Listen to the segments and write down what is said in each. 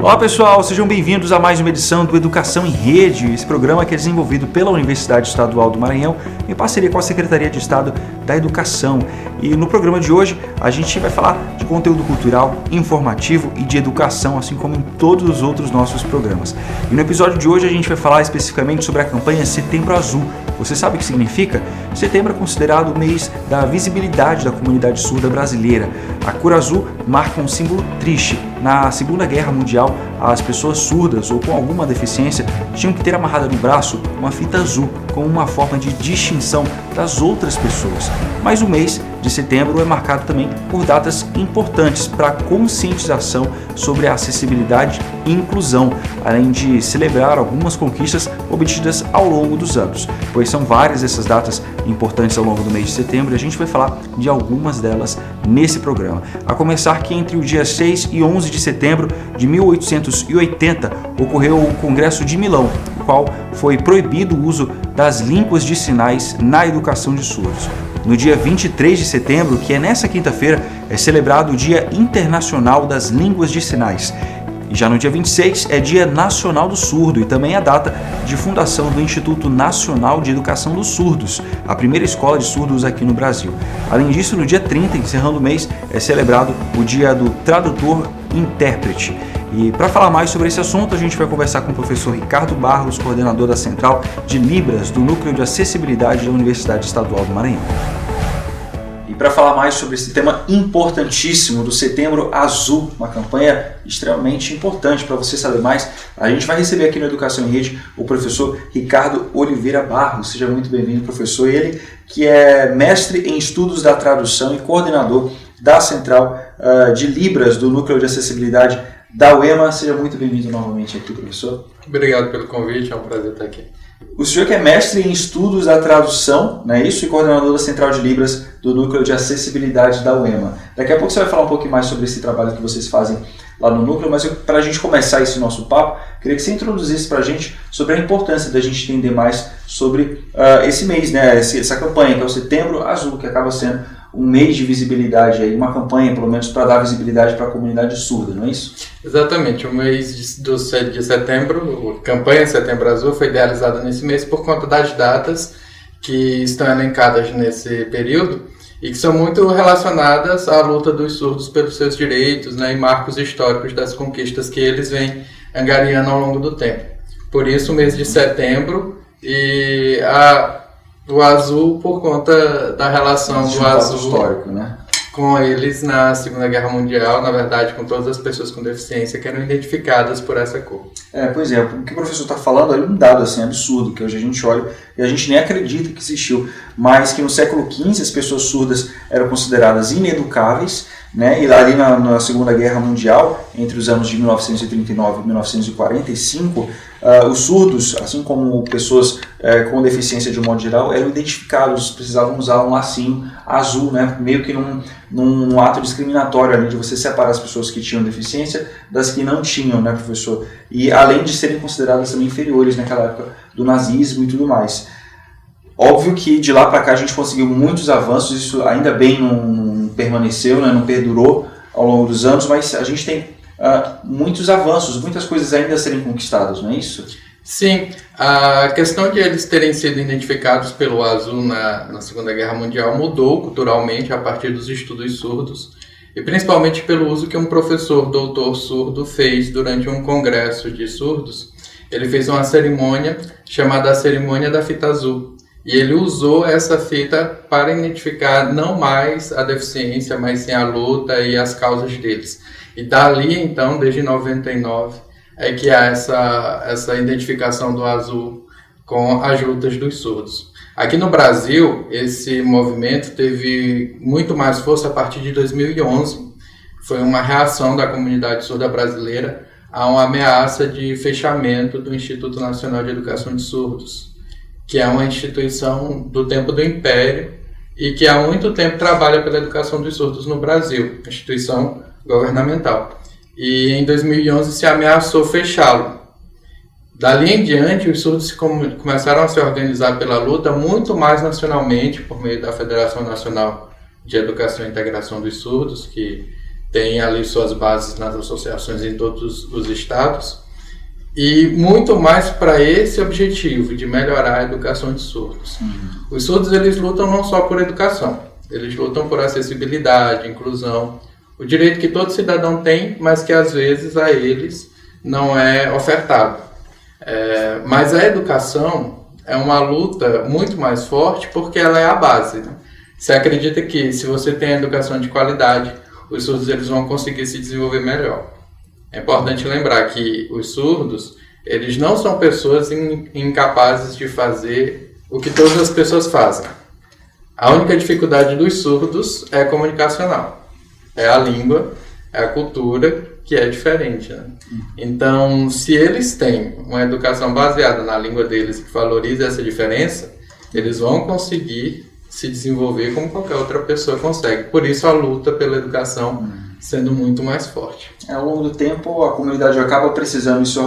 Olá pessoal, sejam bem-vindos a mais uma edição do Educação em Rede, esse programa que é desenvolvido pela Universidade Estadual do Maranhão em parceria com a Secretaria de Estado da Educação. E no programa de hoje a gente vai falar de conteúdo cultural, informativo e de educação, assim como em todos os outros nossos programas. E no episódio de hoje a gente vai falar especificamente sobre a campanha Setembro Azul. Você sabe o que significa? Setembro é considerado o mês da visibilidade da comunidade surda brasileira. A cor azul marca um símbolo triste. Na Segunda Guerra Mundial, as pessoas surdas ou com alguma deficiência tinham que ter amarrada no braço uma fita azul como uma forma de distinção das outras pessoas. Mas o mês de setembro é marcado também por datas importantes para a conscientização sobre a acessibilidade e inclusão, além de celebrar algumas conquistas obtidas ao longo dos anos, pois são várias essas datas importantes ao longo do mês de setembro e a gente vai falar de algumas delas nesse programa. A começar que entre o dia 6 e 11 de setembro de 1880 ocorreu o Congresso de Milão, no qual foi proibido o uso das línguas de sinais na educação de surdos. No dia 23 de setembro, que é nessa quinta-feira, é celebrado o Dia Internacional das Línguas de Sinais. E já no dia 26 é Dia Nacional do Surdo e também a data de fundação do Instituto Nacional de Educação dos Surdos, a primeira escola de surdos aqui no Brasil. Além disso, no dia 30, encerrando o mês, é celebrado o Dia do Tradutor-Intérprete. E para falar mais sobre esse assunto, a gente vai conversar com o professor Ricardo Barros, coordenador da Central de Libras do Núcleo de Acessibilidade da Universidade Estadual do Maranhão. E para falar mais sobre esse tema importantíssimo do Setembro Azul, uma campanha extremamente importante para você saber mais, a gente vai receber aqui no Educação em Rede o professor Ricardo Oliveira Barros. Seja muito bem-vindo, professor. Ele que é mestre em estudos da tradução e coordenador da Central de Libras do Núcleo de Acessibilidade da UEMA. Seja muito bem-vindo novamente aqui, professor. Obrigado pelo convite, é um prazer estar aqui. O senhor que é mestre em estudos da tradução, não é isso? E coordenador da Central de Libras do Núcleo de Acessibilidade da UEMA. Daqui a pouco você vai falar um pouquinho mais sobre esse trabalho que vocês fazem lá no Núcleo, mas para a gente começar esse nosso papo, queria que você introduzisse para a gente sobre a importância da gente entender mais sobre esse mês, né? Essa campanha que é o Setembro Azul, que acaba sendo um mês de visibilidade, aí, uma campanha, pelo menos, para dar visibilidade para a comunidade surda, não é isso? Exatamente. O mês de setembro, a campanha Setembro Azul, foi idealizada nesse mês por conta das datas que estão elencadas nesse período e que são muito relacionadas à luta dos surdos pelos seus direitos, né, e marcos históricos das conquistas que eles vêm angariando ao longo do tempo. Por isso, o mês de setembro e o azul por conta da relação do azul histórico, né, com eles na Segunda Guerra Mundial, na verdade, com todas as pessoas com deficiência que eram identificadas por essa cor. Pois é, o que o professor está falando é um dado assim, absurdo, que hoje a gente olha e a gente nem acredita que existiu, mas que no século XV as pessoas surdas eram consideradas ineducáveis, né? E ali na Segunda Guerra Mundial, entre os anos de 1939 e 1945, os surdos, assim como pessoas com deficiência de um modo geral, eram identificados, precisavam usar um lacinho azul, né? Meio que num ato discriminatório ali de você separar as pessoas que tinham deficiência das que não tinham, né, professor? E além de serem consideradas também inferiores naquela época do nazismo e tudo mais. Óbvio que de lá para cá a gente conseguiu muitos avanços, isso ainda bem não permaneceu, né, não perdurou ao longo dos anos, mas a gente tem muitos avanços, muitas coisas ainda a serem conquistadas, não é isso? Sim, a questão de eles terem sido identificados pelo azul na Segunda Guerra Mundial mudou culturalmente a partir dos estudos surdos e principalmente pelo uso que um professor doutor surdo fez durante um congresso de surdos. Ele fez uma cerimônia chamada a Cerimônia da Fita Azul. E ele usou essa fita para identificar não mais a deficiência, mas sim a luta e as causas deles. E dali, então, desde 99, é que há essa identificação do azul com as lutas dos surdos. Aqui no Brasil, esse movimento teve muito mais força a partir de 2011. Foi uma reação da comunidade surda brasileira a uma ameaça de fechamento do Instituto Nacional de Educação de Surdos, que é uma instituição do tempo do Império e que há muito tempo trabalha pela educação dos surdos no Brasil, instituição governamental. E em 2011 se ameaçou fechá-lo. Dali em diante, os surdos começaram a se organizar pela luta muito mais nacionalmente, por meio da Federação Nacional de Educação e Integração dos Surdos, que tem ali suas bases nas associações em todos os estados, e muito mais para esse objetivo de melhorar a educação de surdos. Os surdos, eles lutam não só por educação, eles lutam por acessibilidade, inclusão, o direito que todo cidadão tem, mas que às vezes a eles não é ofertado. Mas a educação é uma luta muito mais forte porque ela é a base, né? Você acredita que se você tem educação de qualidade, os surdos eles vão conseguir se desenvolver melhor. É importante lembrar que os surdos, eles não são pessoas incapazes de fazer o que todas as pessoas fazem. A única dificuldade dos surdos é comunicacional. É a língua, é a cultura, que é diferente, né? Então, se eles têm uma educação baseada na língua deles que valoriza essa diferença, eles vão conseguir se desenvolver como qualquer outra pessoa consegue. Por isso a luta pela educação sendo muito mais forte. Ao longo do tempo, a comunidade acaba precisando se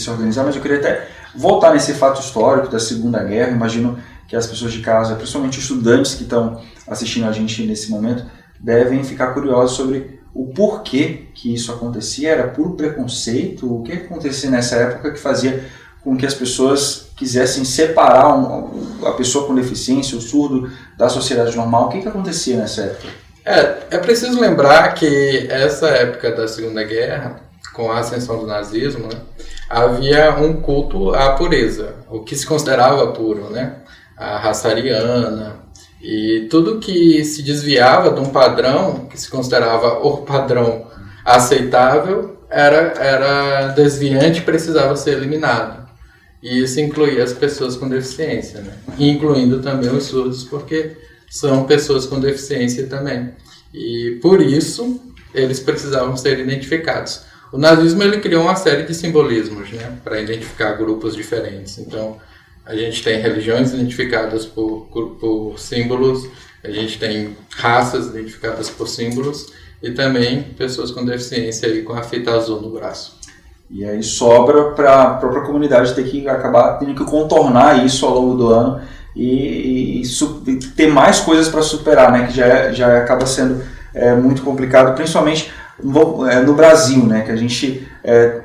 organizar, mas eu queria até voltar nesse fato histórico da Segunda Guerra. Imagino que as pessoas de casa, principalmente estudantes que estão assistindo a gente nesse momento, devem ficar curiosos sobre o porquê que isso acontecia. Era puro preconceito? O que acontecia nessa época que fazia com que as pessoas quisessem separar a pessoa com deficiência, o surdo, da sociedade normal? O que acontecia nessa época? É preciso lembrar que essa época da Segunda Guerra, com a ascensão do nazismo, né, havia um culto à pureza, o que se considerava puro, né? A raça ariana, e tudo que se desviava de um padrão, que se considerava o padrão aceitável, era desviante e precisava ser eliminado. E isso incluía as pessoas com deficiência, né? Incluindo também os surdos, porque são pessoas com deficiência também. E por isso eles precisavam ser identificados. O nazismo ele criou uma série de simbolismos, né, para identificar grupos diferentes. Então, a gente tem religiões identificadas por símbolos, a gente tem raças identificadas por símbolos e também pessoas com deficiência aí com a fita azul no braço. E aí sobra para a própria comunidade ter que acabar tendo que contornar isso ao longo do ano e ter mais coisas para superar, né, que já acaba sendo muito complicado, principalmente no Brasil, né, que a gente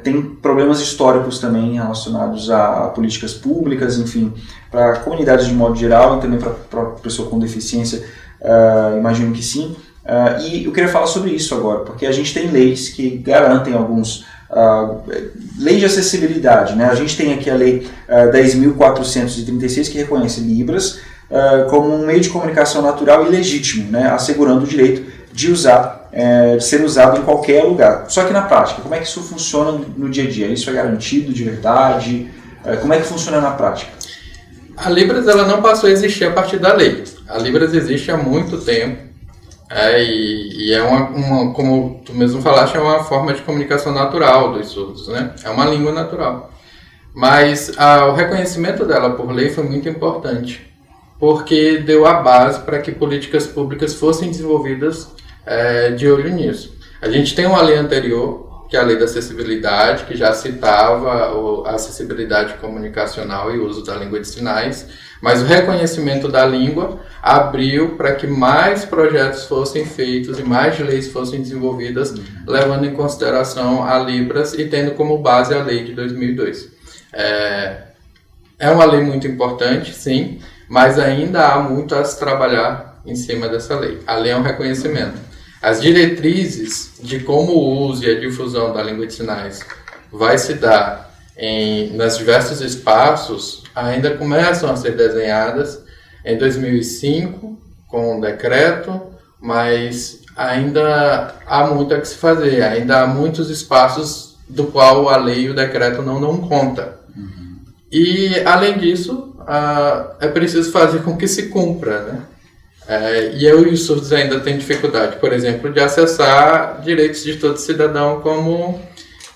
tem problemas históricos também relacionados a políticas públicas, enfim, para comunidades de modo geral e também para pessoa com deficiência, imagino que sim. E eu queria falar sobre isso agora, porque a gente tem leis que garantem alguns leis de acessibilidade, né? A gente tem aqui a lei 10.436 que reconhece Libras como um meio de comunicação natural e legítimo, né? Assegurando o direito de ser usado em qualquer lugar. Só que na prática, como é que isso funciona no dia a dia? Isso é garantido de verdade? Como é que funciona na prática? A Libras ela não passou a existir a partir da lei. A Libras existe há muito tempo. E é como tu mesmo falaste, é uma forma de comunicação natural dos surdos, né? É uma língua natural. Mas o reconhecimento dela por lei foi muito importante, porque deu a base para que políticas públicas fossem desenvolvidas de olho nisso. A gente tem uma lei anterior, que é a Lei da Acessibilidade, que já citava a acessibilidade comunicacional e o uso da língua de sinais, mas o reconhecimento da língua abriu para que mais projetos fossem feitos e mais leis fossem desenvolvidas, levando em consideração a Libras e tendo como base a lei de 2002. É uma lei muito importante, sim, mas ainda há muito a se trabalhar em cima dessa lei. A lei é um reconhecimento. As diretrizes de como o uso e a difusão da língua de sinais vai se dar nos diversos espaços ainda começam a ser desenhadas em 2005 com um decreto, mas ainda há muito a que se fazer, ainda há muitos espaços do qual a lei e o decreto não dão conta. E além disso, é preciso fazer com que se cumpra, né? E os surdos ainda têm dificuldade, por exemplo, de acessar direitos de todo cidadão, como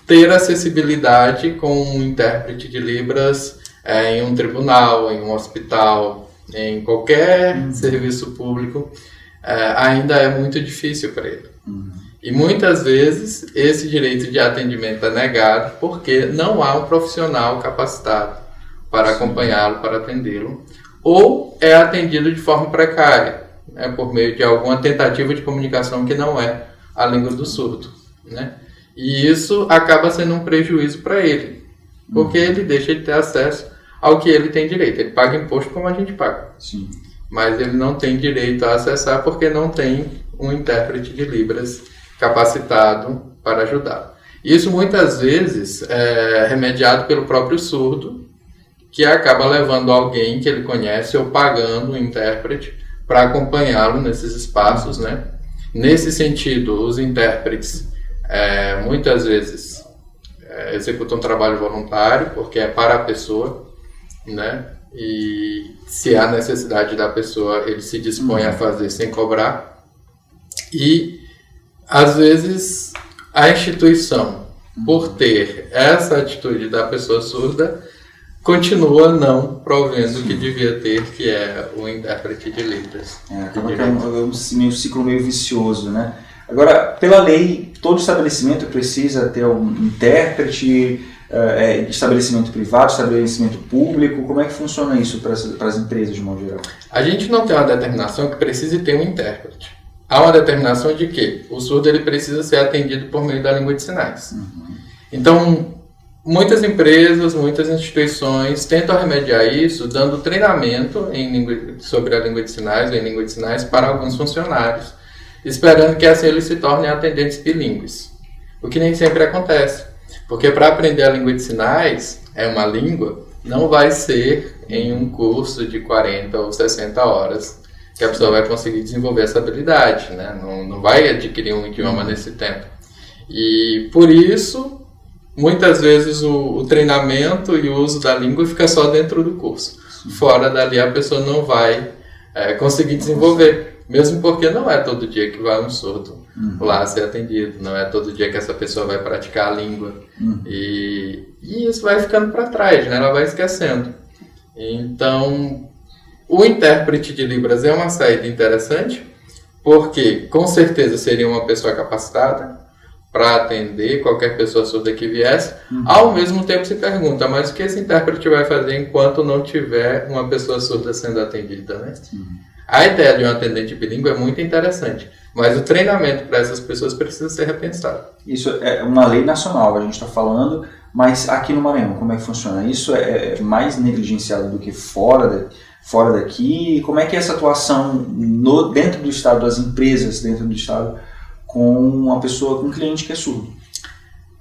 ter acessibilidade com um intérprete de Libras em um tribunal, em um hospital, em qualquer serviço público, ainda é muito difícil para ele. E muitas vezes esse direito de atendimento é negado porque não há um profissional capacitado para acompanhá-lo, para atendê-lo, ou é atendido de forma precária. é por meio de alguma tentativa de comunicação que não é a língua do surdo, né? E isso acaba sendo um prejuízo para ele, porque ele deixa de ter acesso ao que ele tem direito. Ele paga imposto como a gente paga. Sim. Mas ele não tem direito a acessar porque não tem um intérprete de Libras capacitado para ajudá-lo. Isso muitas vezes é remediado pelo próprio surdo, que acaba levando alguém que ele conhece ou pagando um intérprete para acompanhá-lo nesses espaços, né? Nesse sentido, os intérpretes muitas vezes executam trabalho voluntário, porque é para a pessoa, né? E se há necessidade da pessoa, ele se dispõe a fazer sem cobrar. E, às vezes, a instituição, por ter essa atitude da pessoa surda, continua não provendo o que devia ter, que é o intérprete de Libras. Acaba que é um ciclo meio vicioso, né? Agora, pela lei, todo estabelecimento precisa ter um intérprete, estabelecimento privado, estabelecimento público. Como é que funciona isso para as empresas de modo geral? A gente não tem uma determinação que precise ter um intérprete. Há uma determinação de que o surdo ele precisa ser atendido por meio da língua de sinais. Então, muitas empresas, muitas instituições tentam remediar isso dando treinamento sobre a língua de sinais, ou em língua de sinais, para alguns funcionários, esperando que assim eles se tornem atendentes bilíngues. O que nem sempre acontece, porque para aprender a língua de sinais, uma língua, não vai ser em um curso de 40 ou 60 horas que a pessoa vai conseguir desenvolver essa habilidade, né? Não vai adquirir um idioma nesse tempo. E por isso, muitas vezes o treinamento e o uso da língua fica só dentro do curso. Fora dali a pessoa não vai conseguir desenvolver, mesmo porque não é todo dia que vai um surdo lá ser atendido, não é todo dia que essa pessoa vai praticar a língua. E isso vai ficando para trás, né? Ela vai esquecendo. Então, o intérprete de Libras é uma saída interessante, porque com certeza seria uma pessoa capacitada para atender qualquer pessoa surda que viesse. Ao mesmo tempo se pergunta, mas o que esse intérprete vai fazer enquanto não tiver uma pessoa surda sendo atendida, né? A ideia de um atendente bilíngue é muito interessante, mas o treinamento para essas pessoas precisa ser repensado. Isso é uma lei nacional, a gente está falando, mas aqui no Maranhão, como é que funciona? Isso é mais negligenciado do que fora daqui? Como é que é essa atuação dentro do Estado, das empresas dentro do Estado, com uma pessoa, com um cliente que é surdo?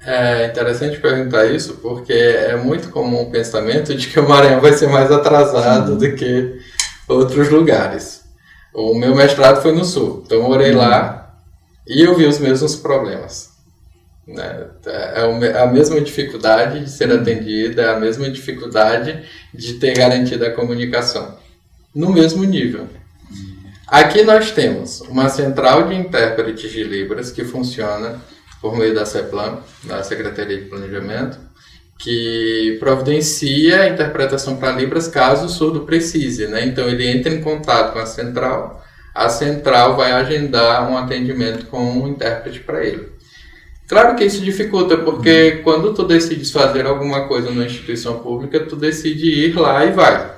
É interessante perguntar isso, porque é muito comum o pensamento de que o Maranhão vai ser mais atrasado do que outros lugares. O meu mestrado foi no Sul, então eu morei lá e eu vi os mesmos problemas. Né? É a mesma dificuldade de ser atendida, é a mesma dificuldade de ter garantida a comunicação, no mesmo nível. Aqui nós temos uma central de intérpretes de Libras que funciona por meio da CEPLAN, da Secretaria de Planejamento, que providencia a interpretação para Libras caso o surdo precise, né? Então ele entra em contato com a central vai agendar um atendimento com um intérprete para ele. Claro que isso dificulta, porque quando tu decides fazer alguma coisa numa instituição pública, tu decide ir lá e vai.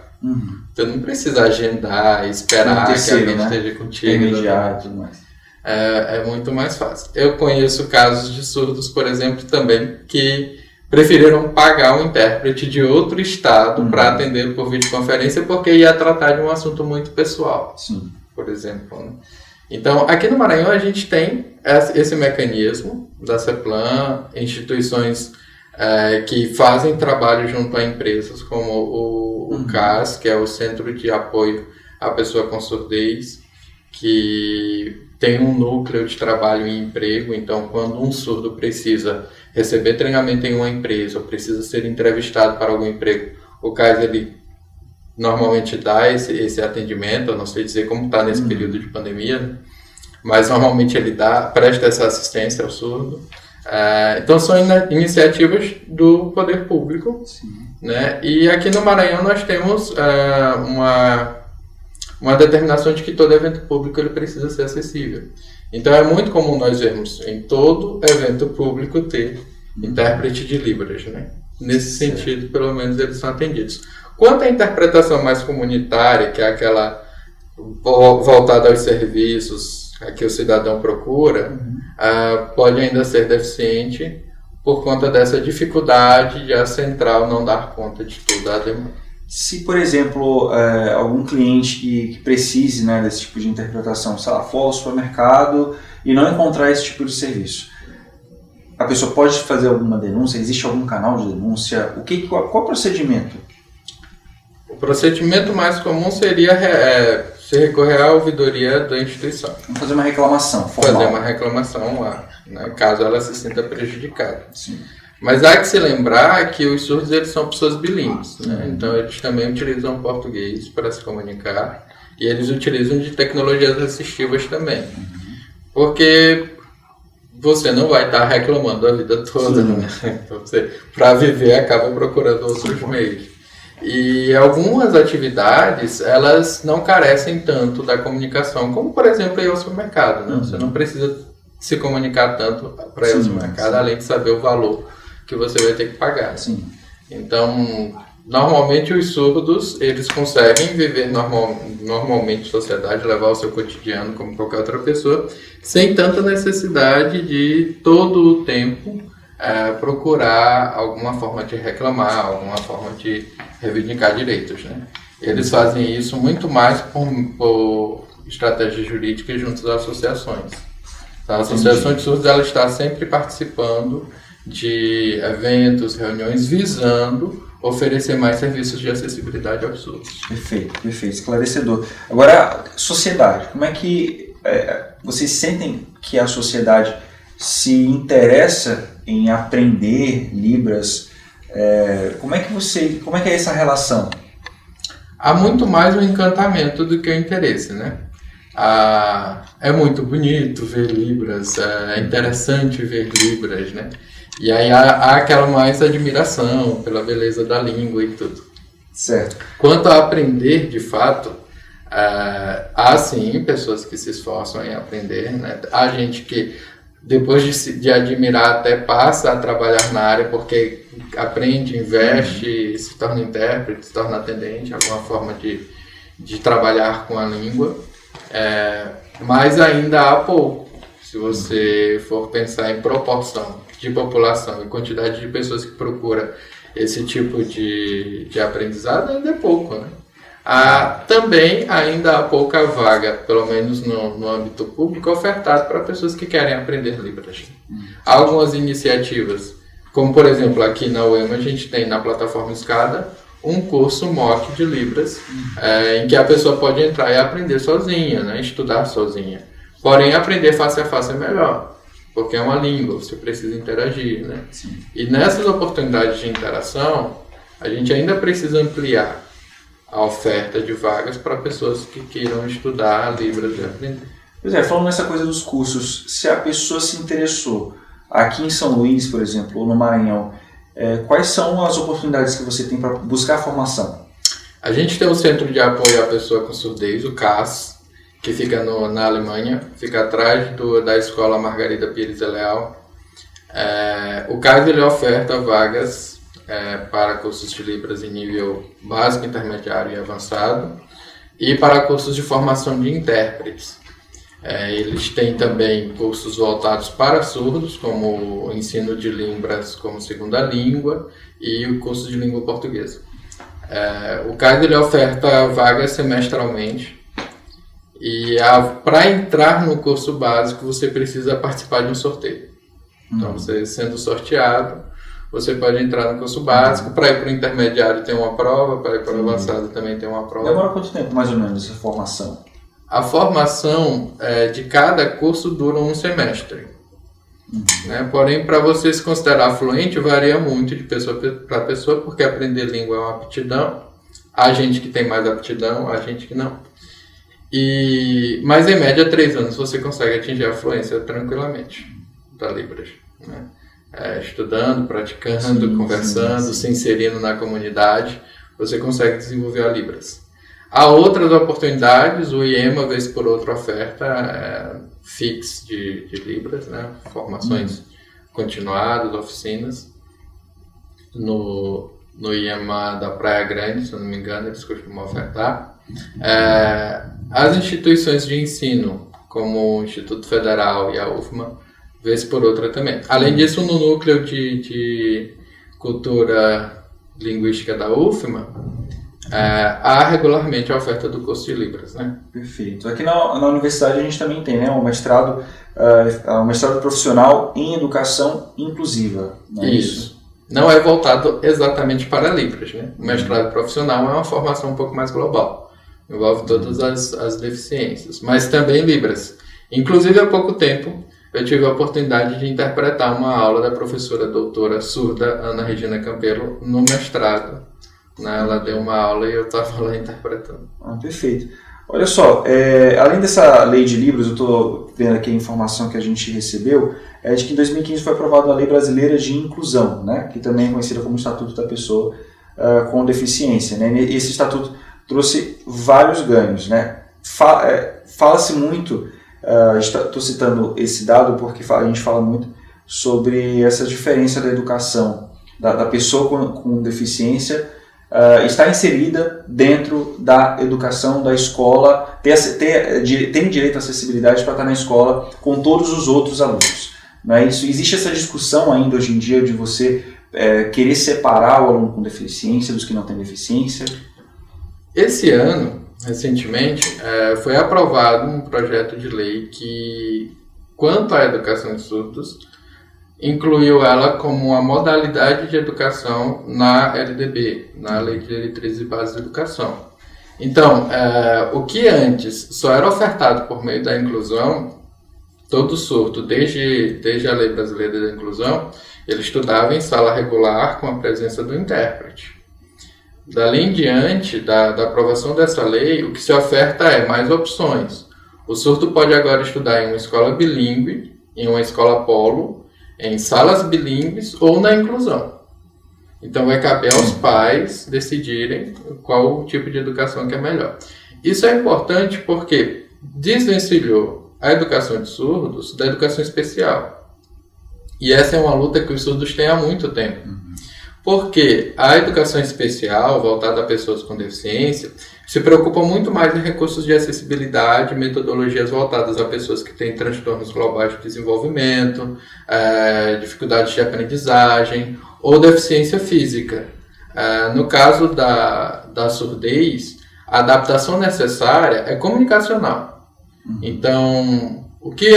Tu não precisa agendar e esperar que alguém esteja contigo. É muito mais fácil. Eu conheço casos de surdos, por exemplo, também, que preferiram pagar um intérprete de outro estado para atender por videoconferência, porque ia tratar de um assunto muito pessoal, por exemplo. Né? Então, aqui no Maranhão a gente tem esse mecanismo da CEPLAN, instituições que fazem trabalho junto a empresas, como o CAS, que é o Centro de Apoio à Pessoa com Surdez, que tem um núcleo de trabalho e emprego. Então, quando um surdo precisa receber treinamento em uma empresa ou precisa ser entrevistado para algum emprego, o CAS ele normalmente dá esse atendimento. Eu não sei dizer como está nesse período de pandemia, né? Mas normalmente ele presta essa assistência ao surdo. Então são iniciativas do poder público, né? E aqui no Maranhão nós temos uma determinação de que todo evento público ele precisa ser acessível. Então é muito comum nós vermos em todo evento público ter intérprete de Libras, né? Nesse sentido, pelo menos eles são atendidos. Quanto à interpretação mais comunitária, que é aquela voltada aos serviços a que o cidadão procura, pode ainda ser deficiente por conta dessa dificuldade de a central não dar conta de toda a demanda. Se, por exemplo, algum cliente que precise, né, desse tipo de interpretação, sei lá, for ao supermercado e não encontrar esse tipo de serviço, a pessoa pode fazer alguma denúncia? Existe algum canal de denúncia? Qual o procedimento? O procedimento mais comum seria se recorrer à ouvidoria da instituição. Vamos fazer uma reclamação formal. Fazer uma reclamação lá, né, caso ela se sinta prejudicada. Sim. Mas há que se lembrar que os surdos eles são pessoas bilíngues, né? Então eles também utilizam português para se comunicar e eles utilizam de tecnologias assistivas também. Porque você não vai estar reclamando a vida toda, né? Então você, para viver, acaba procurando outros meios. E algumas atividades, elas não carecem tanto da comunicação, como por exemplo ir ao supermercado, né? Você não precisa se comunicar tanto para ir ao supermercado, além de saber o valor que você vai ter que pagar. Sim. Então, normalmente os surdos, eles conseguem viver normalmente em sociedade, levar o seu cotidiano como qualquer outra pessoa, sem tanta necessidade de todo o tempo procurar alguma forma de reclamar, alguma forma de reivindicar direitos, né? Eles fazem isso muito mais por estratégias jurídicas junto às associações. Então, a Associação de Surdos ela está sempre participando de eventos, reuniões, visando oferecer mais serviços de acessibilidade aos surdos. Perfeito, esclarecedor. Agora, sociedade, como é que vocês sentem que a sociedade se interessa em aprender Libras? Como é que é essa relação? Há muito mais um encantamento do que o interesse, né? É muito bonito ver Libras, é interessante ver Libras, né? E aí há aquela mais admiração pela beleza da língua e tudo. Certo. Quanto a aprender, de fato, há sim pessoas que se esforçam em aprender, né? Há gente que, depois de admirar, até passa a trabalhar na área porque aprende, investe, se torna intérprete, se torna atendente, alguma forma de trabalhar com a língua. Mas ainda há pouco. Se você for pensar em proporção de população e quantidade de pessoas que procura esse tipo de aprendizado, ainda é pouco, né? Também ainda há pouca vaga, pelo menos no âmbito público, ofertado para pessoas que querem aprender Libras. Há algumas iniciativas, como por exemplo aqui na UEMA a gente tem na plataforma Escada um curso MOOC de Libras, em que a pessoa pode entrar e aprender sozinha, né? Estudar sozinha. Porém, aprender face a face é melhor, porque é uma língua, você precisa interagir, né? Sim. E nessas oportunidades de interação, a gente ainda precisa ampliar a oferta de vagas para pessoas que queiram estudar Libras e aprender. Pois falando nessa coisa dos cursos, se a pessoa se interessou aqui em São Luís, por exemplo, ou no Maranhão, quais são as oportunidades que você tem para buscar formação? A gente tem o Centro de Apoio à Pessoa com Surdez, o CAS, que fica na Alemanha, fica atrás da Escola Margarida Pires Leal. O CAS ele oferta vagas para cursos de Libras em nível básico, intermediário e avançado, e para cursos de formação de intérpretes. Eles têm também cursos voltados para surdos, como o ensino de Libras como segunda língua e o curso de língua portuguesa. O CAS ele oferta vagas semestralmente e para entrar no curso básico você precisa participar de um sorteio. Então, você sendo sorteado, você pode entrar no curso básico. Para ir para o intermediário tem uma prova, para ir para o avançado também tem uma prova. Demora quanto tempo mais ou menos essa formação? A formação de cada curso dura um semestre. Né? Porém, para você se considerar fluente, varia muito de pessoa para pessoa, porque aprender língua é uma aptidão. Há gente que tem mais aptidão, há gente que não. Mas em média, 3 anos você consegue atingir a fluência tranquilamente da Libras. Né? Estudando, praticando, conversando, se inserindo na comunidade, você consegue desenvolver a Libras. Há outras oportunidades, o IEMA, vez por outra, oferta FIX de Libras, né? Formações continuadas, oficinas. No IEMA da Praia Grande, se eu não me engano, eles costumam ofertar. As instituições de ensino, como o Instituto Federal e a UFMA, vez por outra também. Além disso, no núcleo de cultura linguística da UFMA, há regularmente a oferta do curso de Libras, né? Perfeito. Aqui na universidade a gente também tem, né, um mestrado profissional em educação inclusiva. Não é isso? Não é voltado exatamente para Libras, né? O mestrado profissional é uma formação um pouco mais global. Envolve todas as deficiências, mas também Libras. Inclusive, há pouco tempo, eu tive a oportunidade de interpretar uma aula da professora doutora surda Ana Regina Campelo no mestrado. Ela deu uma aula e eu estava lá interpretando. Perfeito. Olha só, além dessa lei de Libras, eu estou vendo aqui a informação que a gente recebeu, de que em 2015 foi aprovada a Lei Brasileira de Inclusão, né, que também é conhecida como Estatuto da Pessoa com Deficiência. Né? Esse estatuto trouxe vários ganhos. Né? Fala-se muito, estou citando esse dado porque a gente fala muito sobre essa diferença da educação da pessoa com deficiência está inserida dentro da educação da escola, tem direito à acessibilidade para estar na escola com todos os outros alunos. Não é isso? Existe essa discussão ainda hoje em dia de você querer separar o aluno com deficiência dos que não têm deficiência? Esse ano, recentemente, foi aprovado um projeto de lei que, quanto à educação de surdos, incluiu ela como uma modalidade de educação na LDB, na Lei de Diretrizes e Bases de Educação. Então, o que antes só era ofertado por meio da inclusão, todo surdo, desde a Lei Brasileira da Inclusão, ele estudava em sala regular com a presença do intérprete. Dali em diante, da aprovação dessa lei, o que se oferta é mais opções. O surdo pode agora estudar em uma escola bilíngue, em uma escola polo, em salas bilíngues ou na inclusão. Então vai caber aos pais decidirem qual o tipo de educação que é melhor. Isso é importante porque desvencilhou a educação de surdos da educação especial. E essa é uma luta que os surdos têm há muito tempo. Porque a educação especial, voltada a pessoas com deficiência, se preocupa muito mais em recursos de acessibilidade, metodologias voltadas a pessoas que têm transtornos globais de desenvolvimento, dificuldades de aprendizagem ou deficiência física. No caso da surdez, a adaptação necessária é comunicacional. Então, o que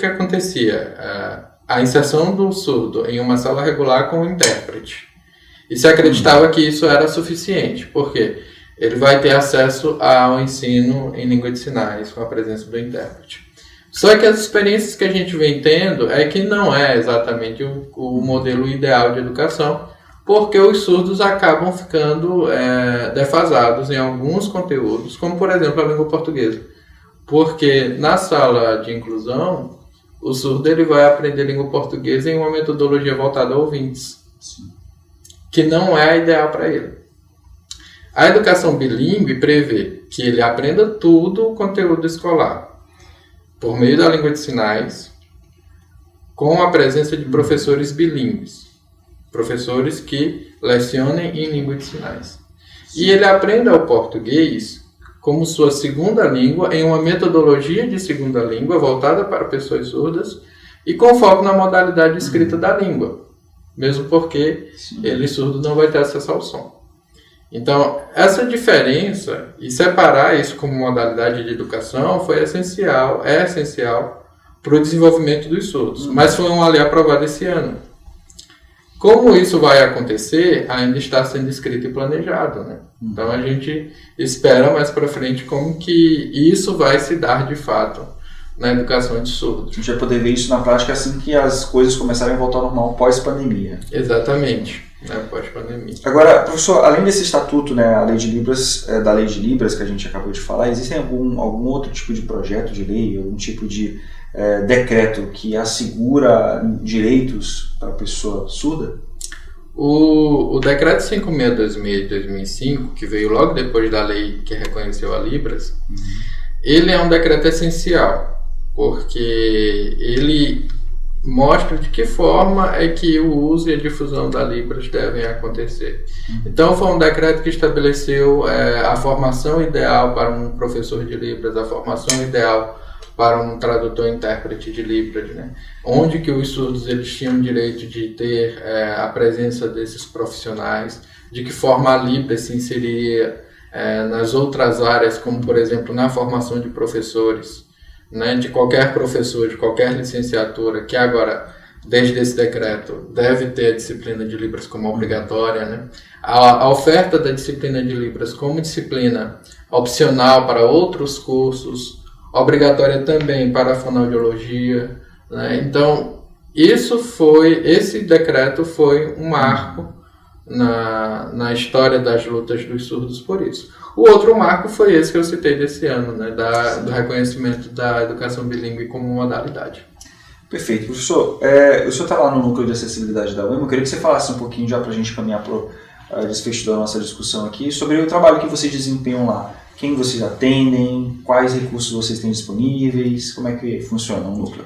acontecia? A inserção do surdo em uma sala regular com o intérprete. E se acreditava que isso era suficiente. Por quê? Ele vai ter acesso ao ensino em língua de sinais com a presença do intérprete. Só que as experiências que a gente vem tendo é que não é exatamente o modelo ideal de educação, porque os surdos acabam ficando defasados em alguns conteúdos, como por exemplo a língua portuguesa. Porque na sala de inclusão, o surdo ele vai aprender língua portuguesa em uma metodologia voltada a ouvintes, que não é a ideal para ele. A educação bilíngue prevê que ele aprenda tudo o conteúdo escolar por meio da língua de sinais, com a presença de professores bilíngues, professores que lecionem em língua de sinais. E ele aprenda o português como sua segunda língua em uma metodologia de segunda língua voltada para pessoas surdas e com foco na modalidade escrita da língua, mesmo porque ele surdo não vai ter acesso ao som. Então, essa diferença e separar isso como modalidade de educação é essencial para o desenvolvimento dos surdos, mas foi uma lei aprovada esse ano. Como isso vai acontecer, ainda está sendo escrito e planejado, né? Então a gente espera mais para frente como que isso vai se dar de fato na educação de surdos. A gente vai poder ver isso na prática assim que as coisas começarem a voltar ao normal pós-pandemia. Exatamente, né? Pós-pandemia. Agora, professor, além desse estatuto, né, a lei de Libras, da lei de Libras que a gente acabou de falar, existe algum outro tipo de projeto de lei, algum tipo de decreto que assegura direitos para a pessoa surda? O decreto 5.626 de 2005, que veio logo depois da lei que reconheceu a Libras, ele é um decreto essencial, porque ele mostra de que forma é que o uso e a difusão da Libras devem acontecer. Então, foi um decreto que estabeleceu a formação ideal para um professor de Libras, a formação ideal para um tradutor e intérprete de Libras, né? Onde que os surdos eles tinham direito de ter a presença desses profissionais, de que forma a Libras se inseriria nas outras áreas, como, por exemplo, na formação de professores, né, de qualquer professor, de qualquer licenciatura, que agora, desde esse decreto, deve ter a disciplina de Libras como obrigatória, né? A oferta da disciplina de Libras como disciplina opcional para outros cursos, obrigatória também para a fonoaudiologia, né? Então, esse decreto foi um marco na história das lutas dos surdos por isso. O outro marco foi esse que eu citei desse ano, né, do reconhecimento da educação bilíngue como modalidade. Perfeito. Professor, o senhor está lá no núcleo de acessibilidade da UEMA, eu queria que você falasse um pouquinho já para a gente caminhar para o desfecho da nossa discussão aqui, sobre o trabalho que vocês desempenham lá. Quem vocês atendem, quais recursos vocês têm disponíveis, como é que funciona o núcleo?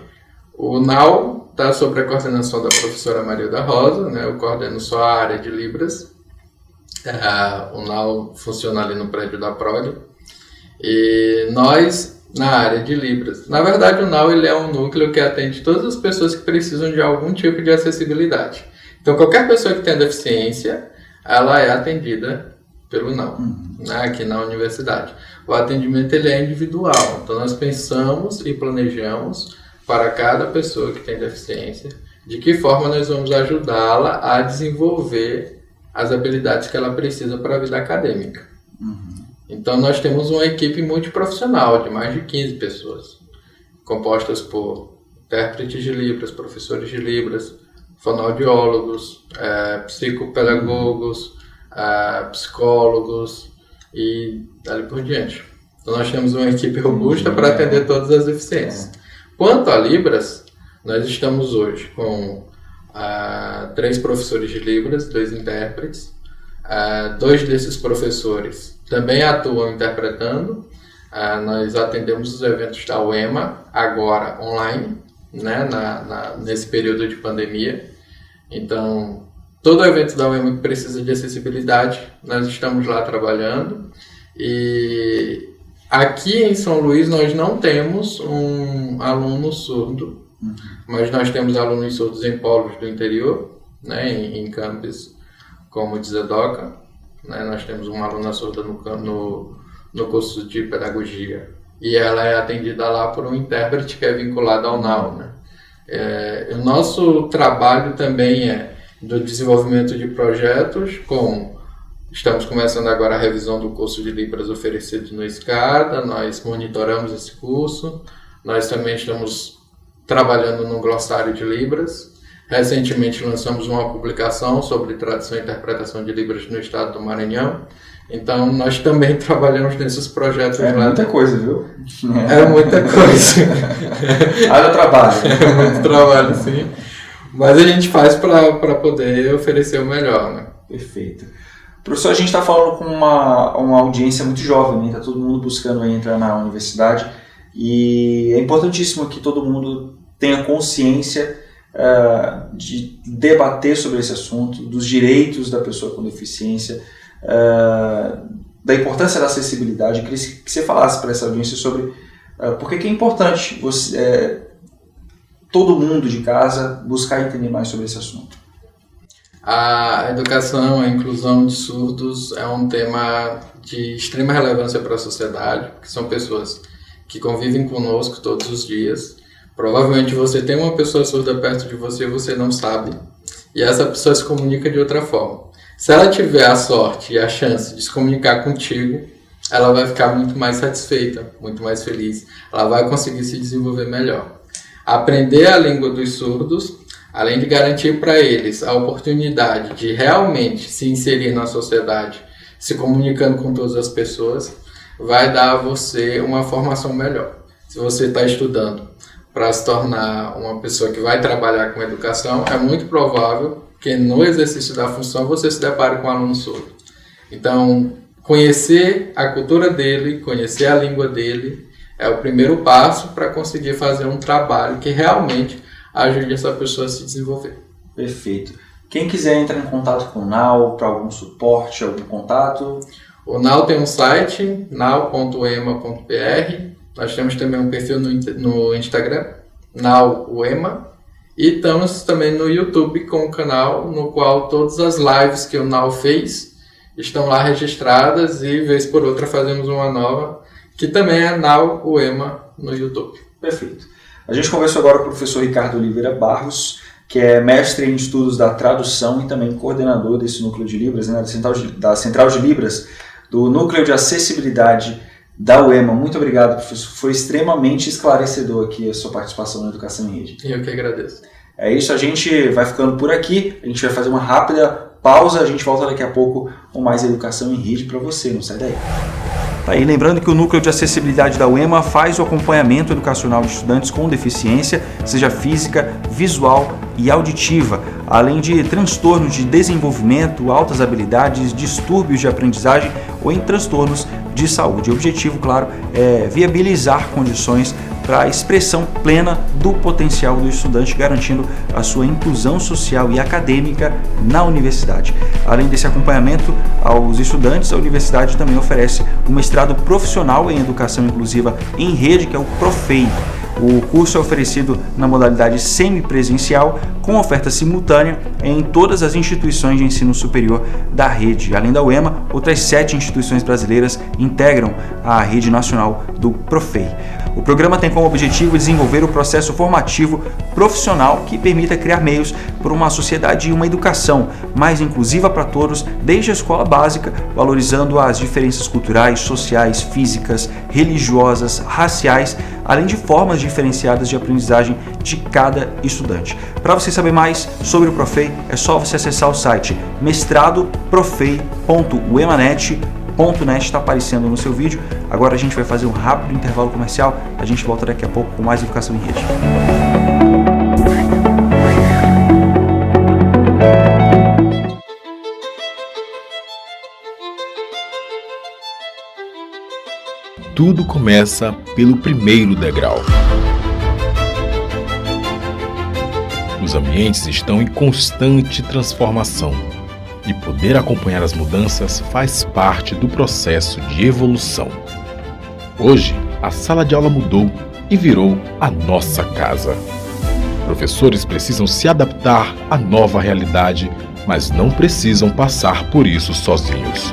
O NAU está sob a coordenação da professora Marilda Rosa, né? Eu coordeno só a área de Libras. O NAU funciona ali no prédio da PROG. E nós, na área de Libras, na verdade o NAU ele é um núcleo que atende todas as pessoas que precisam de algum tipo de acessibilidade. Então qualquer pessoa que tenha deficiência, ela é atendida pelo NAU, né? Aqui na universidade. O atendimento ele é individual, então nós pensamos e planejamos para cada pessoa que tem deficiência, de que forma nós vamos ajudá-la a desenvolver as habilidades que ela precisa para a vida acadêmica. Então nós temos uma equipe multiprofissional de mais de 15 pessoas, compostas por intérpretes de Libras, professores de Libras, fonoaudiólogos, psicopedagogos, psicólogos e dali por diante. Então nós temos uma equipe robusta para atender todas as deficiências. Quanto a Libras, nós estamos hoje com 3 professores de Libras, 2 intérpretes. 2 desses professores também atuam interpretando. Nós atendemos os eventos da UEMA, agora online, né, nesse período de pandemia. Então, todo evento da UEMA que precisa de acessibilidade, nós estamos lá trabalhando. E aqui em São Luís nós não temos um aluno surdo, mas nós temos alunos surdos em polos do interior, né, em campos como Dizedoca, né, nós temos uma aluna surda no curso de pedagogia e ela é atendida lá por um intérprete que é vinculado ao NAU, né. O nosso trabalho também é do desenvolvimento de projetos, como estamos começando agora a revisão do curso de Libras oferecido no SCADA, nós monitoramos esse curso, nós também estamos trabalhando no glossário de Libras. Recentemente lançamos uma publicação sobre tradução e interpretação de Libras no estado do Maranhão. Então nós também trabalhamos nesses projetos. É lá. Muita coisa, viu? É muita coisa. Haja trabalho. É muito trabalho, sim. Mas a gente faz para poder oferecer o melhor, né? Perfeito. Professor, a gente está falando com uma audiência muito jovem, né? Está todo mundo buscando aí entrar na universidade e é importantíssimo que todo mundo tenha consciência de debater sobre esse assunto, dos direitos da pessoa com deficiência, da importância da acessibilidade. Eu queria que você falasse para essa audiência sobre por que é importante todo mundo de casa buscar entender mais sobre esse assunto. A educação, a inclusão de surdos é um tema de extrema relevância para a sociedade, porque são pessoas que convivem conosco todos os dias. Provavelmente você tem uma pessoa surda perto de você e você não sabe, e essa pessoa se comunica de outra forma. Se ela tiver a sorte e a chance de se comunicar contigo, ela vai ficar muito mais satisfeita, muito mais feliz, ela vai conseguir se desenvolver melhor. Aprender a língua dos surdos, além de garantir para eles a oportunidade de realmente se inserir na sociedade, se comunicando com todas as pessoas, vai dar a você uma formação melhor. Se você está estudando para se tornar uma pessoa que vai trabalhar com educação, é muito provável que no exercício da função você se depare com um aluno surdo. Então, conhecer a cultura dele, conhecer a língua dele, é o primeiro passo para conseguir fazer um trabalho que realmente ajude essa pessoa a se desenvolver. Perfeito. Quem quiser entrar em contato com o NAU para algum suporte, algum contato? O NAU tem um site, nau.uema.br. Nós temos também um perfil no Instagram, NAU-UEMA. E estamos também no YouTube com um canal no qual todas as lives que o NAU fez estão lá registradas e, vez por outra, fazemos uma nova, que também é NAU-UEMA no YouTube. Perfeito. A gente conversou agora com o professor Ricardo Oliveira Barros, que é mestre em estudos da tradução e também coordenador desse núcleo de Libras, né, da Central de Libras, do Núcleo de Acessibilidade da UEMA. Muito obrigado, professor. Foi extremamente esclarecedor aqui a sua participação na Educação em Rede. Eu que agradeço. É isso, a gente vai ficando por aqui, a gente vai fazer uma rápida pausa, a gente volta daqui a pouco com mais Educação em Rede para você, não sai daí. Tá, e lembrando que o Núcleo de Acessibilidade da UEMA faz o acompanhamento educacional de estudantes com deficiência, seja física, visual e auditiva, além de transtornos de desenvolvimento, altas habilidades, distúrbios de aprendizagem ou em transtornos de saúde. O objetivo, claro, é viabilizar condições para a expressão plena do potencial do estudante, garantindo a sua inclusão social e acadêmica na universidade. Além desse acompanhamento aos estudantes, a universidade também oferece um mestrado profissional em Educação Inclusiva em Rede, que é o PROFEI. O curso é oferecido na modalidade semipresencial, com oferta simultânea em todas as instituições de ensino superior da rede. Além da UEMA, outras 7 instituições brasileiras integram a rede nacional do PROFEI. O programa tem como objetivo desenvolver o processo formativo profissional que permita criar meios por uma sociedade e uma educação mais inclusiva para todos, desde a escola básica, valorizando as diferenças culturais, sociais, físicas, religiosas, raciais, além de formas diferenciadas de aprendizagem de cada estudante. Para você saber mais sobre o PROFEI, é só você acessar o site mestradoprofei.uemanet.net, está aparecendo no seu vídeo. Agora a gente vai fazer um rápido intervalo comercial, a gente volta daqui a pouco com mais Educação em Rede. Tudo começa pelo primeiro degrau. Os ambientes estão em constante transformação e poder acompanhar as mudanças faz parte do processo de evolução. Hoje, a sala de aula mudou e virou a nossa casa. Professores precisam se adaptar à nova realidade, mas não precisam passar por isso sozinhos.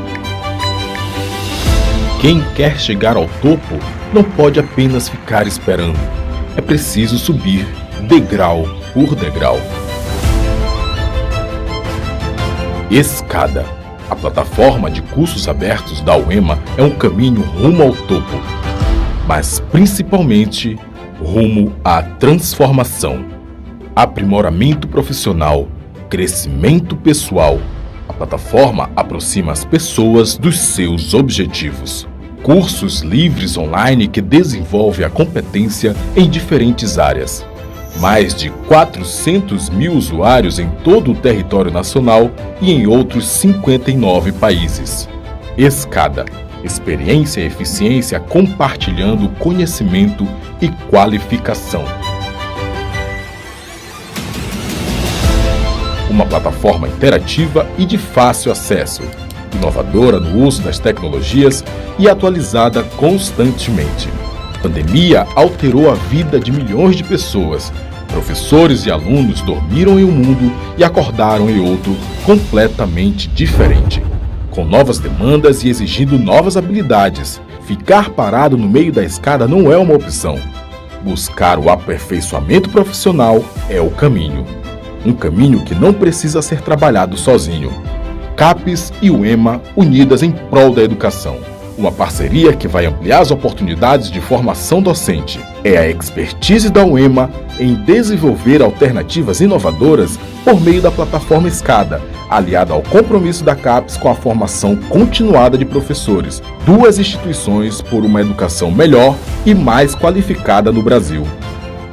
Quem quer chegar ao topo não pode apenas ficar esperando. É preciso subir degrau por degrau. Escada. A plataforma de cursos abertos da UEMA é um caminho rumo ao topo, mas principalmente rumo à transformação. Aprimoramento profissional, crescimento pessoal. A plataforma aproxima as pessoas dos seus objetivos. Cursos livres online que desenvolvem a competência em diferentes áreas. Mais de 400 mil usuários em todo o território nacional e em outros 59 países. Escada. Experiência e eficiência compartilhando conhecimento e qualificação. Uma plataforma interativa e de fácil acesso, inovadora no uso das tecnologias e atualizada constantemente. A pandemia alterou a vida de milhões de pessoas. Professores e alunos dormiram em um mundo e acordaram em outro completamente diferente, com novas demandas e exigindo novas habilidades. Ficar parado no meio da escada não é uma opção. Buscar o aperfeiçoamento profissional é o caminho. Um caminho que não precisa ser trabalhado sozinho. CAPES e UEMA unidas em prol da educação. Uma parceria que vai ampliar as oportunidades de formação docente. É a expertise da UEMA em desenvolver alternativas inovadoras por meio da plataforma Escada, aliada ao compromisso da CAPES com a formação continuada de professores. 2 instituições por uma educação melhor e mais qualificada no Brasil.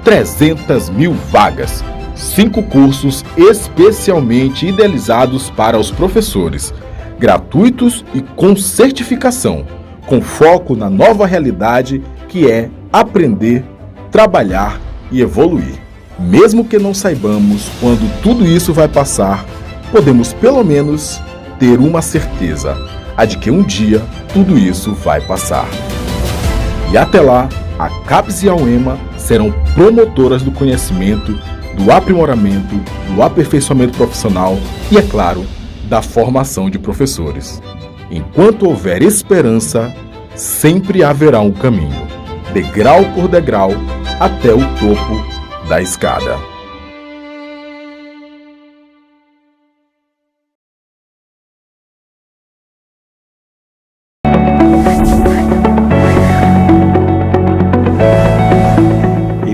300 mil vagas. 5 cursos especialmente idealizados para os professores, gratuitos e com certificação, com foco na nova realidade que é aprender, trabalhar e evoluir. Mesmo que não saibamos quando tudo isso vai passar, podemos pelo menos ter uma certeza, a de que um dia tudo isso vai passar. E até lá, a CAPES e a UEMA serão promotoras do conhecimento, do aprimoramento, do aperfeiçoamento profissional e, é claro, da formação de professores. Enquanto houver esperança, sempre haverá um caminho, degrau por degrau, até o topo da escada.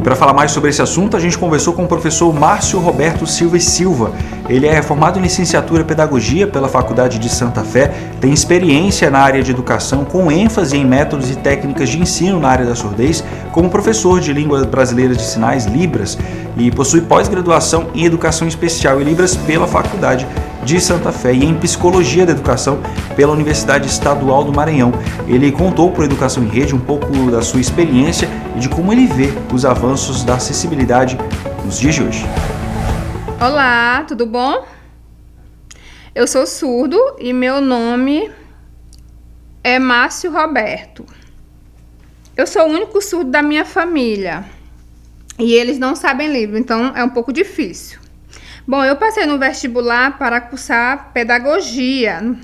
Para falar mais sobre esse assunto, a gente conversou com o professor Márcio Roberto Silva e Silva. Ele é formado em licenciatura em Pedagogia pela Faculdade de Santa Fé, tem experiência na área de educação com ênfase em métodos e técnicas de ensino na área da surdez, como professor de Língua Brasileira de Sinais, Libras, e possui pós-graduação em Educação Especial e Libras pela Faculdade de Santa Fé e em Psicologia da Educação pela Universidade Estadual do Maranhão. Ele contou para o Educação em Rede um pouco da sua experiência e de como ele vê os avanços da acessibilidade nos dias de hoje. Olá, tudo bom? Eu sou surdo e meu nome é Márcio Roberto. Eu sou o único surdo da minha família e eles não sabem Libras, então é um pouco difícil. Bom, eu passei no vestibular para cursar pedagogia.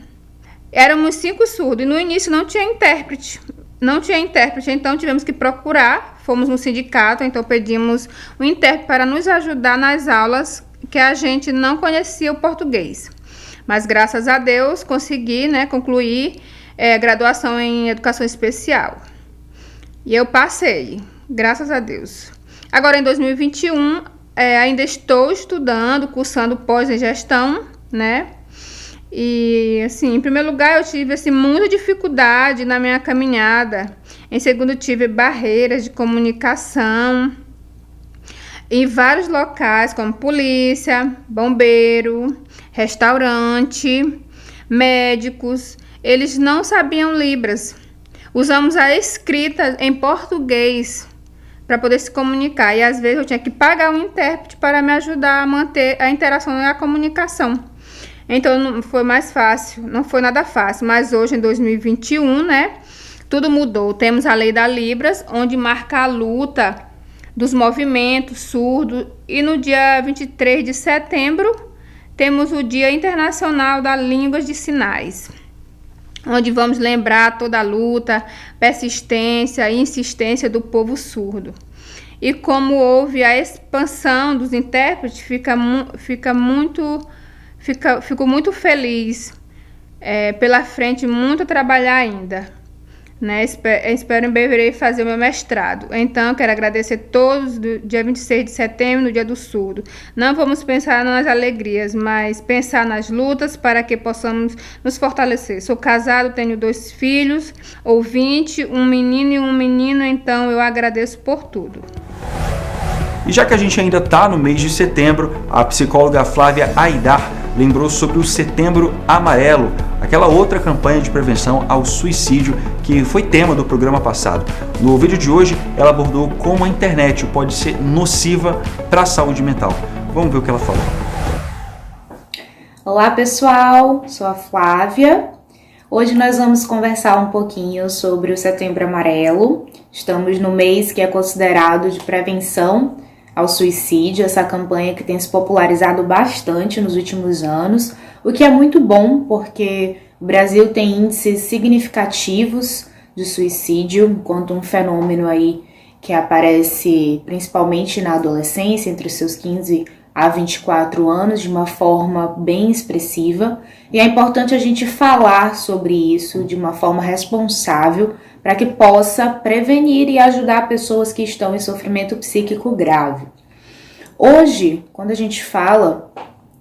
Éramos 5 surdos e no início não tinha intérprete. Então tivemos que procurar. Fomos no sindicato, então pedimos um intérprete para nos ajudar nas aulas que a gente não conhecia o português. Mas graças a Deus consegui, concluir graduação em Educação Especial. E eu passei, graças a Deus. Agora em 2021... ainda estou estudando, cursando pós em gestão, E, assim, em primeiro lugar, eu tive, muita dificuldade na minha caminhada. Em segundo, tive barreiras de comunicação em vários locais, como polícia, bombeiro, restaurante, médicos. Eles não sabiam Libras. Usamos a escrita em português para poder se comunicar. E às vezes eu tinha que pagar um intérprete para me ajudar a manter a interação e a comunicação. Então não foi mais fácil, não foi nada fácil. Mas hoje, em 2021, tudo mudou. Temos a Lei da Libras, onde marca a luta dos movimentos surdos. E no dia 23 de setembro, temos o Dia Internacional da Língua de Sinais, onde vamos lembrar toda a luta, persistência e insistência do povo surdo. E como houve a expansão dos intérpretes, fico muito feliz. Pela frente, muito a trabalhar ainda. Espero em breve fazer o meu mestrado. Então, quero agradecer a todos do dia 26 de setembro, no Dia do Surdo. Não vamos pensar nas alegrias, mas pensar nas lutas para que possamos nos fortalecer. Sou casado, tenho 2 filhos, ouvinte, um menino e um menino, então eu agradeço por tudo. E já que a gente ainda está no mês de setembro, a psicóloga Flávia Aidar lembrou sobre o Setembro Amarelo, aquela outra campanha de prevenção ao suicídio que foi tema do programa passado. No vídeo de hoje, ela abordou como a internet pode ser nociva para a saúde mental. Vamos ver o que ela falou. Olá pessoal, sou a Flávia. Hoje nós vamos conversar um pouquinho sobre o Setembro Amarelo. Estamos no mês que é considerado de prevenção ao suicídio, essa campanha que tem se popularizado bastante nos últimos anos, o que é muito bom porque o Brasil tem índices significativos de suicídio, enquanto um fenômeno aí que aparece principalmente na adolescência, entre os seus 15 a 24 anos, de uma forma bem expressiva. E é importante a gente falar sobre isso de uma forma responsável para que possa prevenir e ajudar pessoas que estão em sofrimento psíquico grave. Hoje, quando a gente fala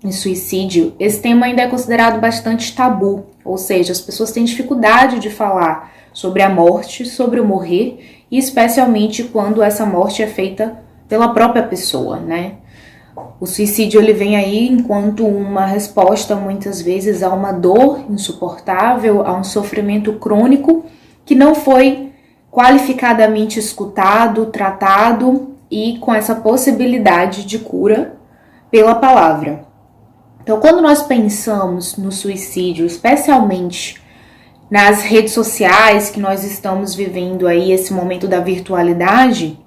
em suicídio, esse tema ainda é considerado bastante tabu, ou seja, as pessoas têm dificuldade de falar sobre a morte, sobre o morrer, e especialmente quando essa morte é feita pela própria pessoa, O suicídio ele vem aí enquanto uma resposta muitas vezes a uma dor insuportável, a um sofrimento crônico que não foi qualificadamente escutado, tratado e com essa possibilidade de cura pela palavra. Então, quando nós pensamos no suicídio, especialmente nas redes sociais, que nós estamos vivendo aí esse momento da virtualidade,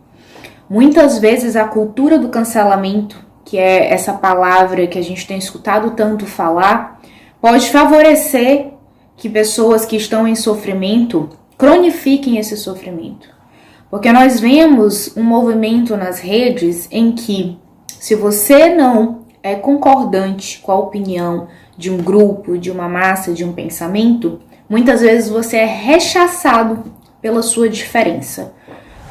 muitas vezes a cultura do cancelamento, que é essa palavra que a gente tem escutado tanto falar, pode favorecer que pessoas que estão em sofrimento cronifiquem esse sofrimento. Porque nós vemos um movimento nas redes em que, se você não é concordante com a opinião de um grupo, de uma massa, de um pensamento, muitas vezes você é rechaçado pela sua diferença.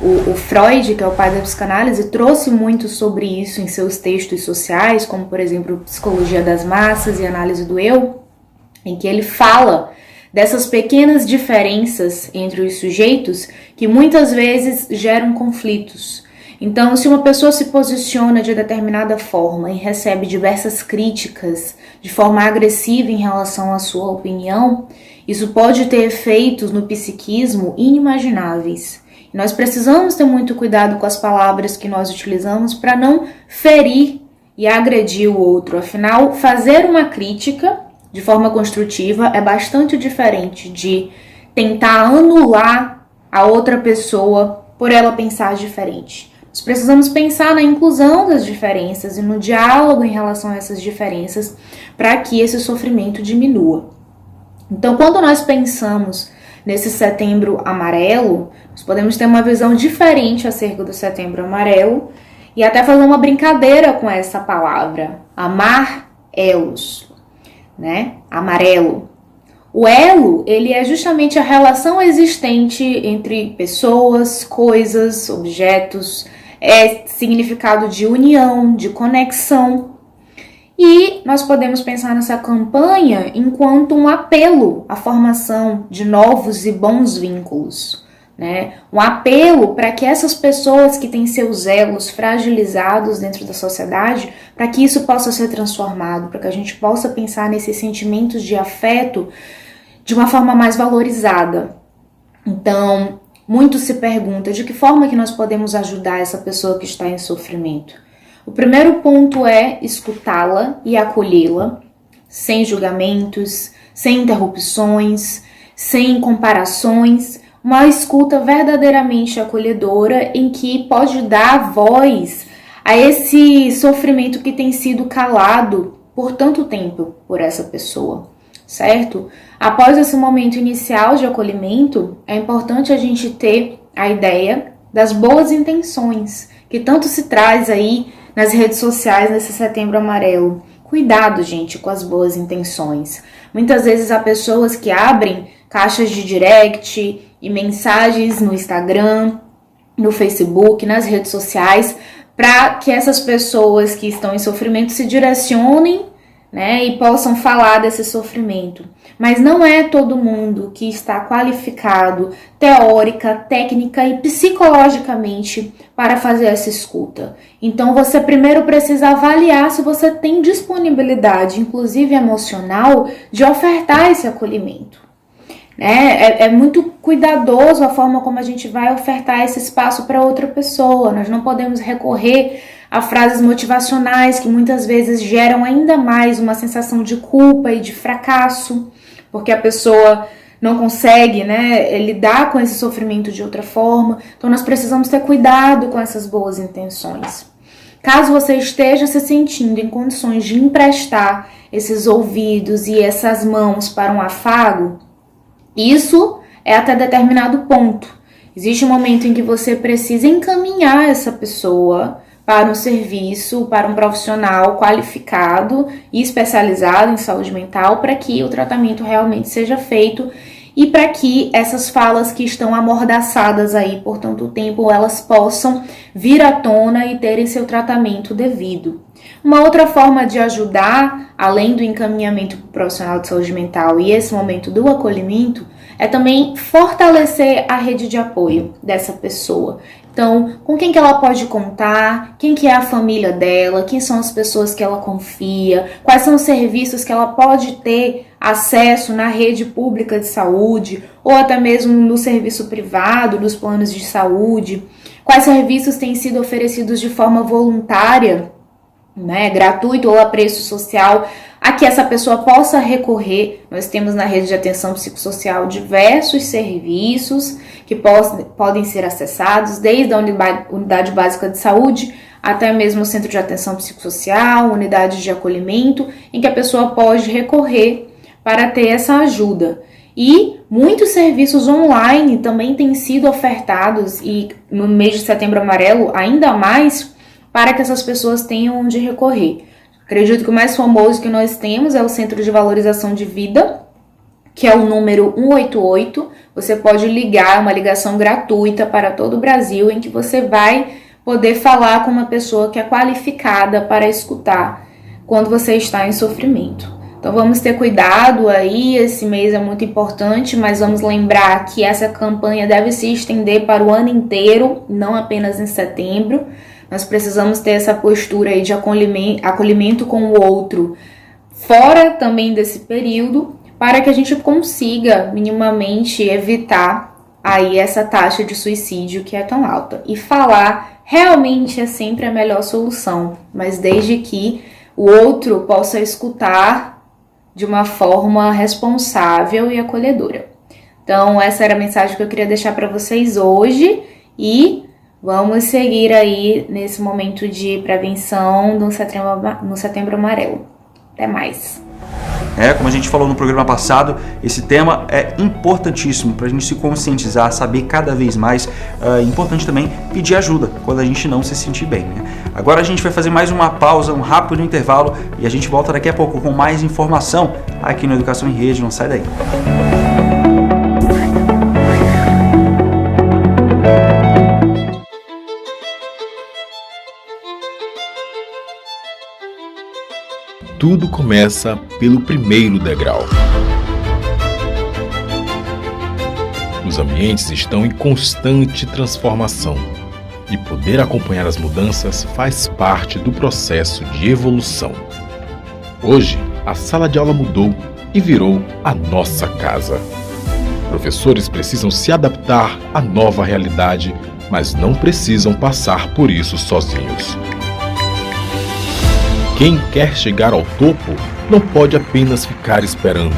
O Freud, que é o pai da psicanálise, trouxe muito sobre isso em seus textos sociais, como, por exemplo, Psicologia das Massas e Análise do Eu, em que ele fala dessas pequenas diferenças entre os sujeitos que muitas vezes geram conflitos. Então, se uma pessoa se posiciona de determinada forma e recebe diversas críticas de forma agressiva em relação à sua opinião, isso pode ter efeitos no psiquismo inimagináveis. E nós precisamos ter muito cuidado com as palavras que nós utilizamos para não ferir e agredir o outro. Afinal, fazer uma crítica de forma construtiva é bastante diferente de tentar anular a outra pessoa por ela pensar diferente. Nós precisamos pensar na inclusão das diferenças e no diálogo em relação a essas diferenças para que esse sofrimento diminua. Então, quando nós pensamos nesse Setembro Amarelo, nós podemos ter uma visão diferente acerca do Setembro Amarelo e até fazer uma brincadeira com essa palavra, amar-elos, né? Amarelo. O elo, ele é justamente a relação existente entre pessoas, coisas, objetos, é significado de união, de conexão. E nós podemos pensar nessa campanha enquanto um apelo à formação de novos e bons vínculos, né? Um apelo para que essas pessoas que têm seus elos fragilizados dentro da sociedade, para que isso possa ser transformado, para que a gente possa pensar nesses sentimentos de afeto de uma forma mais valorizada. Então, muito se pergunta de que forma que nós podemos ajudar essa pessoa que está em sofrimento. O primeiro ponto é escutá-la e acolhê-la, sem julgamentos, sem interrupções, sem comparações, uma escuta verdadeiramente acolhedora em que pode dar voz a esse sofrimento que tem sido calado por tanto tempo por essa pessoa, certo? Após esse momento inicial de acolhimento, é importante a gente ter a ideia das boas intenções, que tanto se traz aí nas redes sociais nesse Setembro Amarelo. Cuidado, gente, com as boas intenções. Muitas vezes há pessoas que abrem caixas de direct e mensagens no Instagram, no Facebook, nas redes sociais, para que essas pessoas que estão em sofrimento se direcionem, né, e possam falar desse sofrimento. Mas não é todo mundo que está qualificado teórica, técnica e psicologicamente para fazer essa escuta. Então você primeiro precisa avaliar se você tem disponibilidade, inclusive emocional, de ofertar esse acolhimento. É muito cuidadoso a forma como a gente vai ofertar esse espaço para outra pessoa. Nós não podemos recorrer a frases motivacionais que muitas vezes geram ainda mais uma sensação de culpa e de fracasso, porque a pessoa não consegue, né, lidar com esse sofrimento de outra forma. Então nós precisamos ter cuidado com essas boas intenções. Caso você esteja se sentindo em condições de emprestar esses ouvidos e essas mãos para um afago, isso é até determinado ponto. Existe um momento em que você precisa encaminhar essa pessoa para um serviço, para um profissional qualificado e especializado em saúde mental, para que o tratamento realmente seja feito e para que essas falas que estão amordaçadas aí por tanto tempo, elas possam vir à tona e terem seu tratamento devido. Uma outra forma de ajudar, além do encaminhamento profissional de saúde mental e esse momento do acolhimento, é também fortalecer a rede de apoio dessa pessoa. Então, com quem que ela pode contar, quem que é a família dela, quem são as pessoas que ela confia, quais são os serviços que ela pode ter acesso na rede pública de saúde ou até mesmo no serviço privado, nos planos de saúde, quais serviços têm sido oferecidos de forma voluntária, né, gratuito ou a preço social, a que essa pessoa possa recorrer. Nós temos na rede de atenção psicossocial diversos serviços que podem ser acessados, desde a unidade básica de saúde até mesmo o centro de atenção psicossocial, unidade de acolhimento, em que a pessoa pode recorrer para ter essa ajuda. E muitos serviços online também têm sido ofertados, e no mês de Setembro Amarelo ainda mais, para que essas pessoas tenham onde recorrer. Acredito que o mais famoso que nós temos é o Centro de Valorização de Vida, que é o número 188. Você pode ligar, uma ligação gratuita para todo o Brasil, em que você vai poder falar com uma pessoa que é qualificada para escutar quando você está em sofrimento. Então vamos ter cuidado aí, esse mês é muito importante, mas vamos lembrar que essa campanha deve se estender para o ano inteiro, não apenas em setembro. Nós precisamos ter essa postura aí de acolhimento com o outro, fora também desse período, para que a gente consiga minimamente evitar aí essa taxa de suicídio que é tão alta. E falar realmente é sempre a melhor solução, mas desde que o outro possa escutar de uma forma responsável e acolhedora. Então, essa era a mensagem que eu queria deixar para vocês hoje e vamos seguir aí nesse momento de prevenção no Setembro Amarelo. Até mais! Como a gente falou no programa passado, esse tema é importantíssimo para a gente se conscientizar, saber cada vez mais. É importante também pedir ajuda quando a gente não se sentir bem, né? Agora a gente vai fazer mais uma pausa, um rápido intervalo, e a gente volta daqui a pouco com mais informação aqui no Educação em Rede. Não sai daí. Tudo começa pelo primeiro degrau. Os ambientes estão em constante transformação e poder acompanhar as mudanças faz parte do processo de evolução. Hoje, a sala de aula mudou e virou a nossa casa. Professores precisam se adaptar à nova realidade, mas não precisam passar por isso sozinhos. Quem quer chegar ao topo não pode apenas ficar esperando.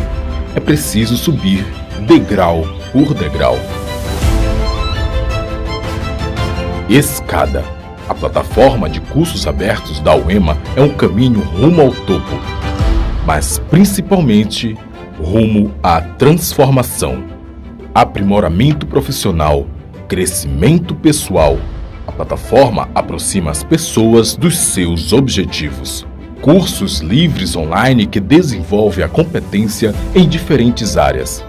É preciso subir degrau por degrau. Escada. A plataforma de cursos abertos da UEMA é um caminho rumo ao topo, mas principalmente rumo à transformação, aprimoramento profissional, crescimento pessoal. A plataforma aproxima as pessoas dos seus objetivos. Cursos livres online que desenvolvem a competência em diferentes áreas.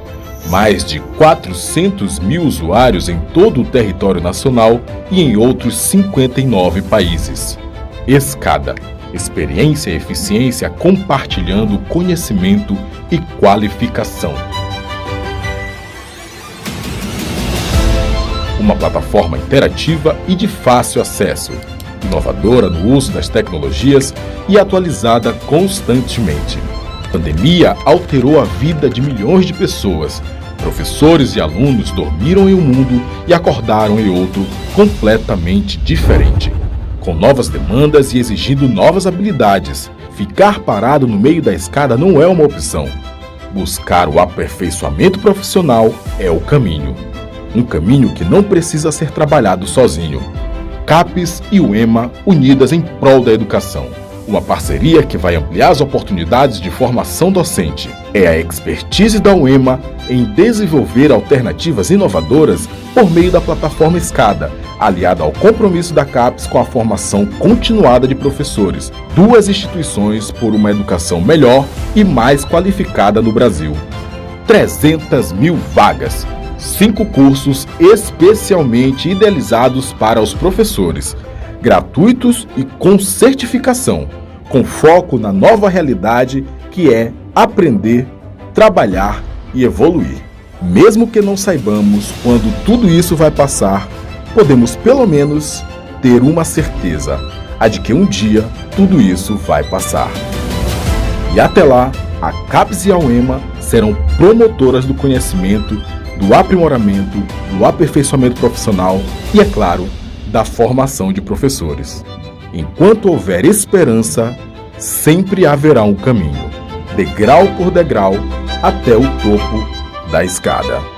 Mais de 400 mil usuários em todo o território nacional e em outros 59 países. Escada. Experiência e eficiência compartilhando conhecimento e qualificação. Uma plataforma interativa e de fácil acesso, inovadora no uso das tecnologias e atualizada constantemente. A pandemia alterou a vida de milhões de pessoas. Professores e alunos dormiram em um mundo e acordaram em outro completamente diferente, com novas demandas e exigindo novas habilidades. Ficar parado no meio da escada não é uma opção. Buscar o aperfeiçoamento profissional é o caminho. Um caminho que não precisa ser trabalhado sozinho. CAPES e UEMA unidas em prol da educação. Uma parceria que vai ampliar as oportunidades de formação docente. É a expertise da UEMA em desenvolver alternativas inovadoras por meio da plataforma Escada, aliada ao compromisso da CAPES com a formação continuada de professores. Duas instituições por uma educação melhor e mais qualificada no Brasil. 300 mil vagas. 5 cursos especialmente idealizados para os professores, gratuitos e com certificação, com foco na nova realidade que é aprender, trabalhar e evoluir. Mesmo que não saibamos quando tudo isso vai passar, podemos pelo menos ter uma certeza, a de que um dia tudo isso vai passar. E até lá, a CAPES e a UEMA serão promotoras do conhecimento, do aprimoramento, do aperfeiçoamento profissional e, é claro, da formação de professores. Enquanto houver esperança, sempre haverá um caminho, degrau por degrau, até o topo da escada.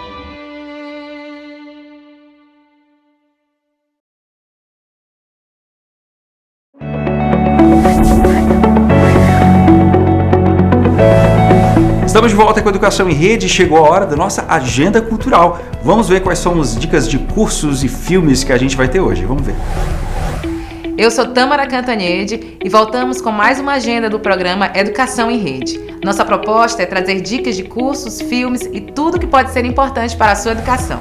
Estamos de volta com a Educação em Rede e chegou a hora da nossa agenda cultural. Vamos ver quais são as dicas de cursos e filmes que a gente vai ter hoje. Vamos ver. Eu sou Tâmara Cantanhede e voltamos com mais uma agenda do programa Educação em Rede. Nossa proposta é trazer dicas de cursos, filmes e tudo que pode ser importante para a sua educação.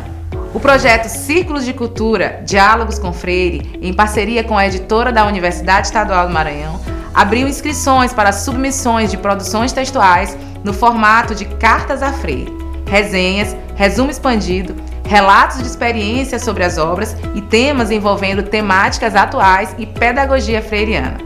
O projeto Círculos de Cultura, Diálogos com Freire, em parceria com a editora da Universidade Estadual do Maranhão, abriu inscrições para submissões de produções textuais no formato de cartas a Freire, resenhas, resumo expandido, relatos de experiências sobre as obras e temas envolvendo temáticas atuais e pedagogia freiriana.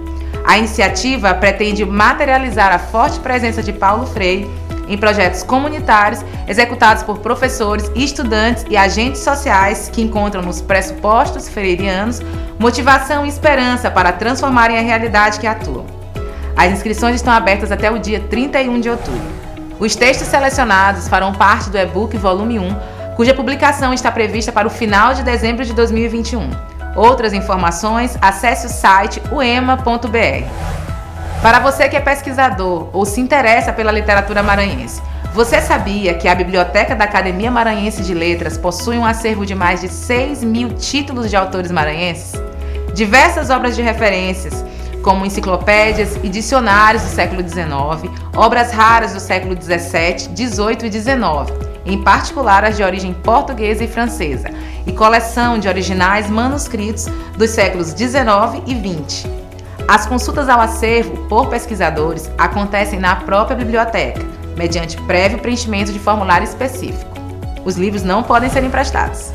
A iniciativa pretende materializar a forte presença de Paulo Freire em projetos comunitários executados por professores, estudantes e agentes sociais que encontram nos pressupostos freirianos motivação e esperança para transformarem a realidade que atuam. As inscrições estão abertas até o dia 31 de outubro. Os textos selecionados farão parte do e-book volume 1, cuja publicação está prevista para o final de dezembro de 2021. Outras informações, acesse o site uema.br. Para você que é pesquisador ou se interessa pela literatura maranhense, você sabia que a Biblioteca da Academia Maranhense de Letras possui um acervo de mais de 6.000 títulos de autores maranhenses? Diversas obras de referências, como enciclopédias e dicionários do século XIX, obras raras do século XVII, XVIII e XIX, em particular as de origem portuguesa e francesa, e coleção de originais manuscritos dos séculos XIX e XX. As consultas ao acervo por pesquisadores acontecem na própria biblioteca, mediante prévio preenchimento de formulário específico. Os livros não podem ser emprestados.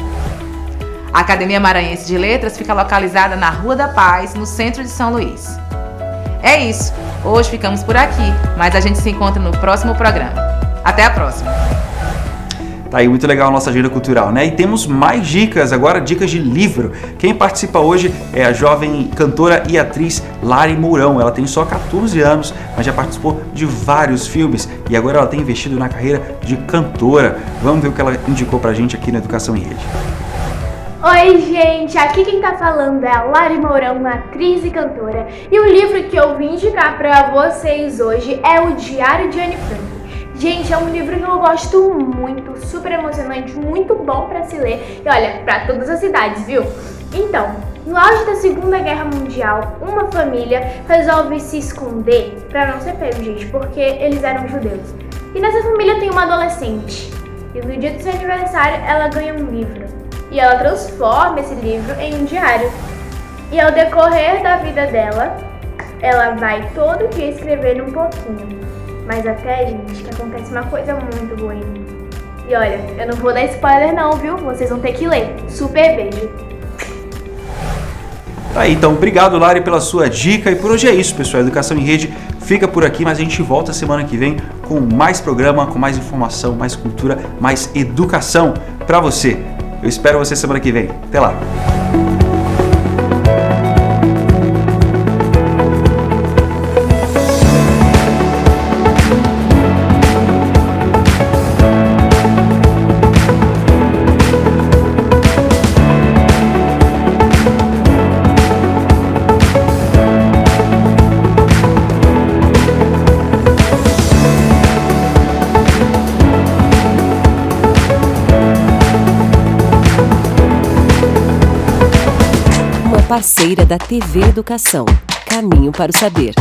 A Academia Maranhense de Letras fica localizada na Rua da Paz, no centro de São Luís. É isso, hoje ficamos por aqui, mas a gente se encontra no próximo programa. Até a próxima! Tá aí, muito legal a nossa agenda cultural, né? E temos mais dicas, agora dicas de livro. Quem participa hoje é a jovem cantora e atriz Lari Mourão. Ela tem só 14 anos, mas já participou de vários filmes e agora ela tem investido na carreira de cantora. Vamos ver o que ela indicou pra gente aqui na Educação em Rede. Oi gente, aqui quem tá falando é a Lari Mourão, atriz e cantora. E o livro que eu vim indicar pra vocês hoje é o Diário de Anne Frank. Gente, é um livro que eu gosto muito, super emocionante, muito bom pra se ler. E olha, pra todas as idades, viu? Então, no auge da Segunda Guerra Mundial, uma família resolve se esconder pra não ser pego, gente, porque eles eram judeus. E nessa família tem uma adolescente. E no dia do seu aniversário, ela ganha um livro. E ela transforma esse livro em um diário. E ao decorrer da vida dela, ela vai todo dia escrevendo um pouquinho. Mas até, gente, que acontece uma coisa muito ruim. E olha, eu não vou dar spoiler não, viu? Vocês vão ter que ler. Super beijo! Tá, então, obrigado, Lari, pela sua dica. E por hoje é isso, pessoal. A Educação em Rede fica por aqui, mas a gente volta semana que vem com mais programa, com mais informação, mais cultura, mais educação pra você. Eu espero você semana que vem. Até lá! Parceira da TV Educação. Caminho para o Saber.